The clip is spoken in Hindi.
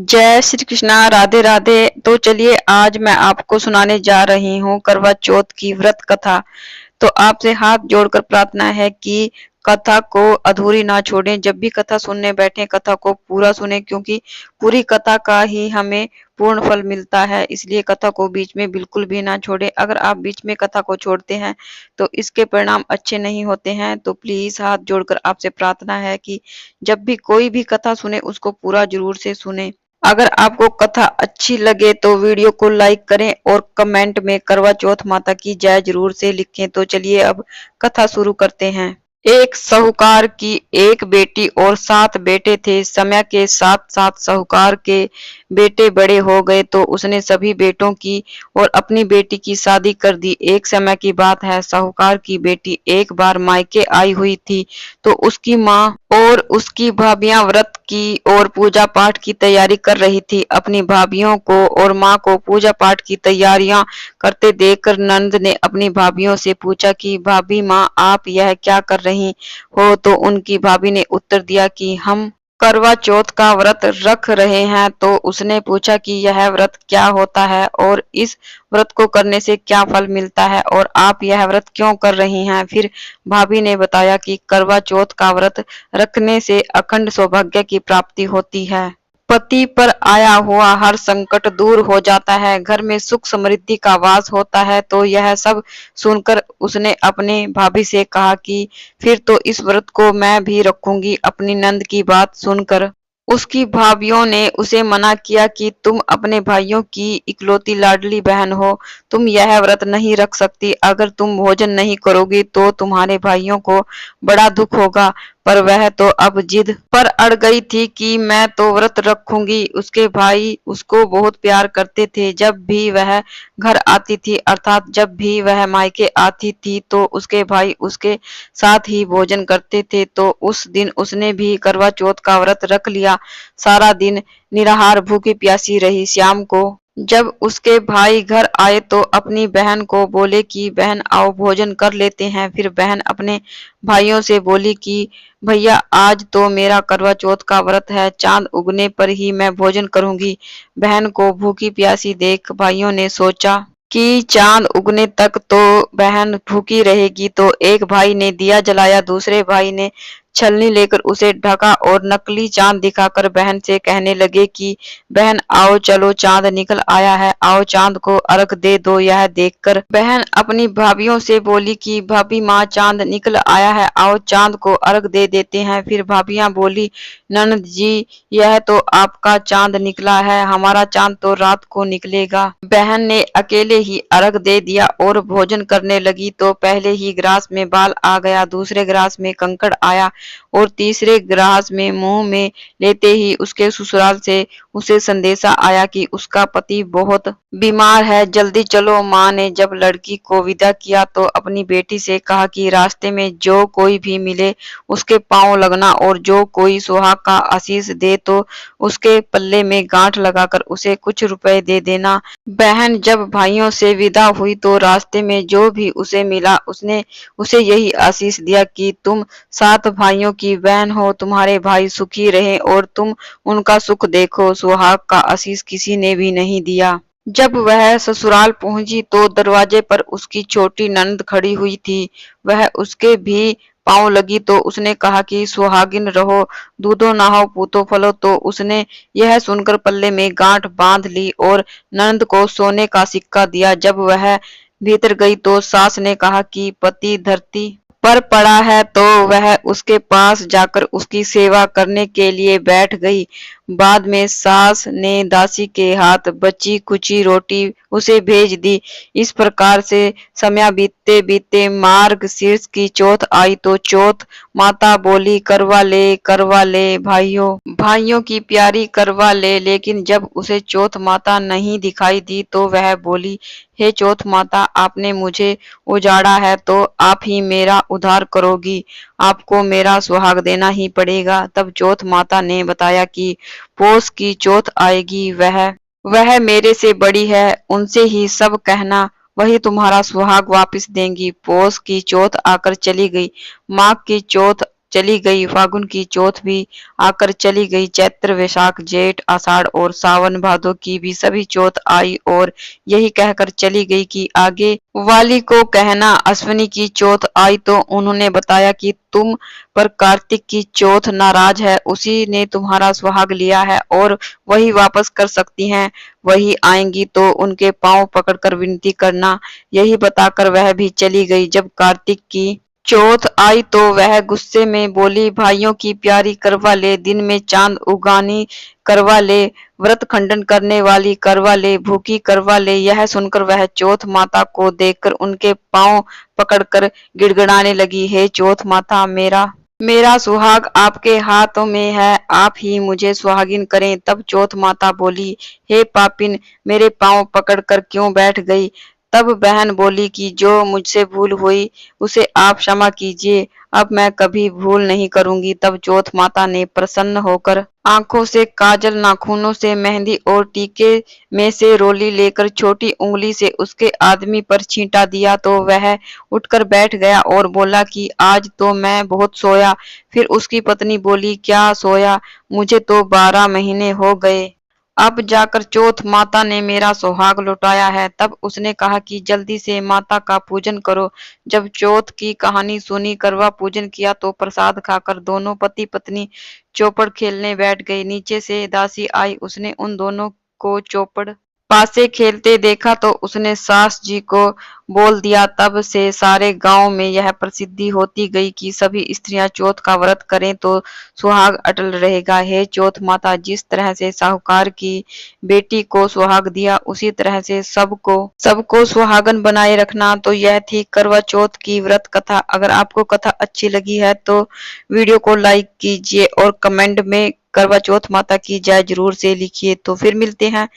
जय श्री कृष्णा, राधे राधे। तो चलिए आज मैं आपको सुनाने जा रही हूँ करवा चौथ की व्रत कथा। तो आपसे हाथ जोड़कर प्रार्थना है कि कथा को अधूरी ना छोड़ें। जब भी कथा सुनने बैठे कथा को पूरा सुने, क्योंकि पूरी कथा का ही हमें पूर्ण फल मिलता है। इसलिए कथा को बीच में बिल्कुल भी ना छोड़े। अगर आप बीच में कथा को छोड़ते हैं तो इसके परिणाम अच्छे नहीं होते हैं। तो प्लीज हाथ जोड़कर आपसे प्रार्थना है कि जब भी कोई भी कथा सुने उसको पूरा जरूर से सुने। अगर आपको कथा अच्छी लगे तो वीडियो को लाइक करें और कमेंट में करवा चौथ माता की जय जरूर से लिखें। तो चलिए अब कथा शुरू करते हैं। एक साहूकार की एक बेटी और 7 बेटे थे। समय के साथ साथ साहूकार के बेटे बड़े हो गए तो उसने सभी बेटों की और अपनी बेटी की शादी कर दी। एक समय की बात है, साहूकार की बेटी एक बार मायके आई हुई थी तो उसकी माँ और उसकी भाभियां व्रत की और पूजा पाठ की तैयारी कर रही थी। अपनी भाभियों को और माँ को पूजा पाठ की तैयारियां करते देखकर नंद ने अपनी भाभियों से पूछा कि भाभी माँ, आप यह क्या कर रही हो? तो उनकी भाभी ने उत्तर दिया कि हम करवा चौथ का व्रत रख रहे हैं। तो उसने पूछा कि यह व्रत क्या होता है और इस व्रत को करने से क्या फल मिलता है और आप यह व्रत क्यों कर रही हैं? फिर भाभी ने बताया कि करवा चौथ का व्रत रखने से अखंड सौभाग्य की प्राप्ति होती है। पति पर आया हुआ हर संकट दूर हो जाता है, घर में सुख समृद्धि का वास होता है। तो यह सब सुनकर उसने अपने भाभी से कहा कि फिर तो इस व्रत को मैं भी रखूंगी। अपनी नंद की बात सुनकर उसकी भाभीियों ने उसे मना किया कि तुम अपने भाइयों की इकलौती लाडली बहन हो, तुम यह व्रत नहीं रख सकती। अगर तुम भोजन नहीं करोगी तो तुम्हारे भाइयों को बड़ा दुख होगा। पर वह तो अब जिद पर अड़ गई थी कि मैं तो व्रत रखूंगी। उसके भाई उसको बहुत प्यार करते थे। जब भी वह घर आती थी, अर्थात जब भी वह मायके आती थी, तो उसके भाई उसके साथ ही भोजन करते थे। तो उस दिन उसने भी करवा चौथ का व्रत रख लिया। सारा दिन निराहार भूखी प्यासी रही। शाम को जब उसके भाई घर आए तो अपनी बहन को बोले कि बहन आओ भोजन कर लेते हैं। फिर बहन अपने भाइयों से बोली कि भैया, आज तो मेरा करवा चौथ का व्रत है, चांद उगने पर ही मैं भोजन करूंगी। बहन को भूखी प्यासी देख भाइयों ने सोचा कि चांद उगने तक तो बहन भूखी रहेगी। तो एक भाई ने दिया जलाया, दूसरे भाई ने छलनी लेकर उसे ढका और नकली चांद दिखाकर बहन से कहने लगे कि बहन आओ, चलो चांद निकल आया है, आओ चांद को अर्घ दे दो। यह देखकर बहन अपनी भाभीियों से बोली कि भाभी माँ, चांद निकल आया है, आओ चांद को अर्घ दे देते हैं। फिर भाभियां बोली, ननद जी, यह तो आपका चांद निकला है, हमारा चांद तो रात को निकलेगा। बहन ने अकेले ही अर्घ दे दिया और भोजन करने लगी। तो पहले ही गिलास में बाल आ गया, दूसरे गिलास में कंकड़ आया और तीसरे गिलास में मुंह में लेते ही उसके ससुराल से उसे संदेशा आया कि उसका पति बहुत बीमार है, जल्दी चलो। माँ ने जब लड़की को विदा किया तो अपनी बेटी से कहा कि रास्ते में जो कोई भी मिले उसके पांव लगना और जो कोई सुहाग का आशीष दे तो उसके पल्ले में गांठ लगाकर उसे कुछ रुपए दे देना। बहन जब भाइयों से विदा हुई तो रास्ते में जो भी उसे मिला उसने उसे यही आशीष दिया कि तुम 7 भाइयों की बहन हो, तुम्हारे भाई सुखी रहे और तुम उनका सुख देखो। सुहाग का आशीष किसी ने भी नहीं दिया। जब वह ससुराल पहुंची तो दरवाजे पर उसकी छोटी ननद खड़ी हुई थी। वह उसके भी पांव लगी तो उसने कहा कि सुहागिन रहो, दूधो नहाओ, पूतो फलो। तो उसने यह सुनकर पल्ले में गांठ बांध ली और ननद को सोने का सिक्का दिया। जब वह भीतर गई तो सास ने कहा कि पति धरती पर पड़ा है, तो वह उसके पास जाकर उसकी सेवा करने के लिए बैठ गई। बाद में सास ने दासी के हाथ बची कुची रोटी उसे भेज दी। इस प्रकार से समय बीतते बीतते मार्गशीर्ष की चौथ आई तो चौथ माता बोली, करवा ले भाइयों, भाइयों की प्यारी करवा ले। लेकिन जब उसे चौथ माता नहीं दिखाई दी तो वह बोली, हे चौथ माता, आपने मुझे उजाड़ा है तो आप ही मेरा उद्धार करोगी, आपको मेरा सुहाग देना ही पड़ेगा। तब चौथ माता ने बताया कि पोष की चौथ आएगी, वह मेरे से बड़ी है, उनसे ही सब कहना, वही तुम्हारा सुहाग वापस देंगी। पोष की चौथ आकर चली गई। माघ की चौथ चली गई, फागुन की चौथ भी आकर चली गई, चैत्र वैशाख जेठ आषाढ़ और सावन भादो की भी सभी चौथ आई और यही कहकर चली गई कि आगे वाली को कहना। अश्विनी की चौथ आई तो उन्होंने बताया कि तुम पर कार्तिक की चौथ नाराज है, उसी ने तुम्हारा सुहाग लिया है और वही वापस कर सकती हैं, वही आएंगी तो उनके पांव पकड़कर विनती करना। यही बताकर वह भी चली गई। जब कार्तिक की चौथ आई तो वह गुस्से में बोली, भाइयों की प्यारी करवा ले, दिन में चांद उगानी करवा ले, व्रत खंडन करने वाली करवा ले, भूखी करवा ले। यह सुनकर वह चौथ माता को देखकर उनके पांव पकड़कर गिड़गिड़ाने लगी, हे चौथ माता, मेरा मेरा सुहाग आपके हाथों में है, आप ही मुझे सुहागिन करें। तब चौथ माता बोली, हे पापिन, मेरे पांव पकड़कर क्यों बैठ गई। तब बहन बोली कि जो मुझसे भूल हुई उसे आप क्षमा कीजिए, अब मैं कभी भूल नहीं करूंगी। तब चौथ माता ने प्रसन्न होकर आंखों से काजल, नाखूनों से मेहंदी और टीके में से रोली लेकर छोटी उंगली से उसके आदमी पर छींटा दिया तो वह उठकर बैठ गया और बोला कि आज तो मैं बहुत सोया। फिर उसकी पत्नी बोली, क्या सोया, मुझे तो 12 महीने हो गए, अब जाकर चौथ माता ने मेरा सुहाग लौटाया है। तब उसने कहा कि जल्दी से माता का पूजन करो। जब चौथ की कहानी सुनी, करवा पूजन किया तो प्रसाद खाकर दोनों पति पत्नी चौपड़ खेलने बैठ गए। नीचे से दासी आई, उसने उन दोनों को चौपड़ पासे खेलते देखा तो उसने सास जी को बोल दिया। तब से सारे गांव में यह प्रसिद्धि होती गई कि सभी स्त्रियां चौथ का व्रत करें तो सुहाग अटल रहेगा। हे चौथ माता, जिस तरह से साहूकार की बेटी को सुहाग दिया उसी तरह से सबको सबको सुहागन बनाए रखना। तो यह थी करवा चौथ की व्रत कथा। अगर आपको कथा अच्छी लगी है तो वीडियो को लाइक कीजिए और कमेंट में करवा चौथ माता की जय जरूर से लिखिए। तो फिर मिलते हैं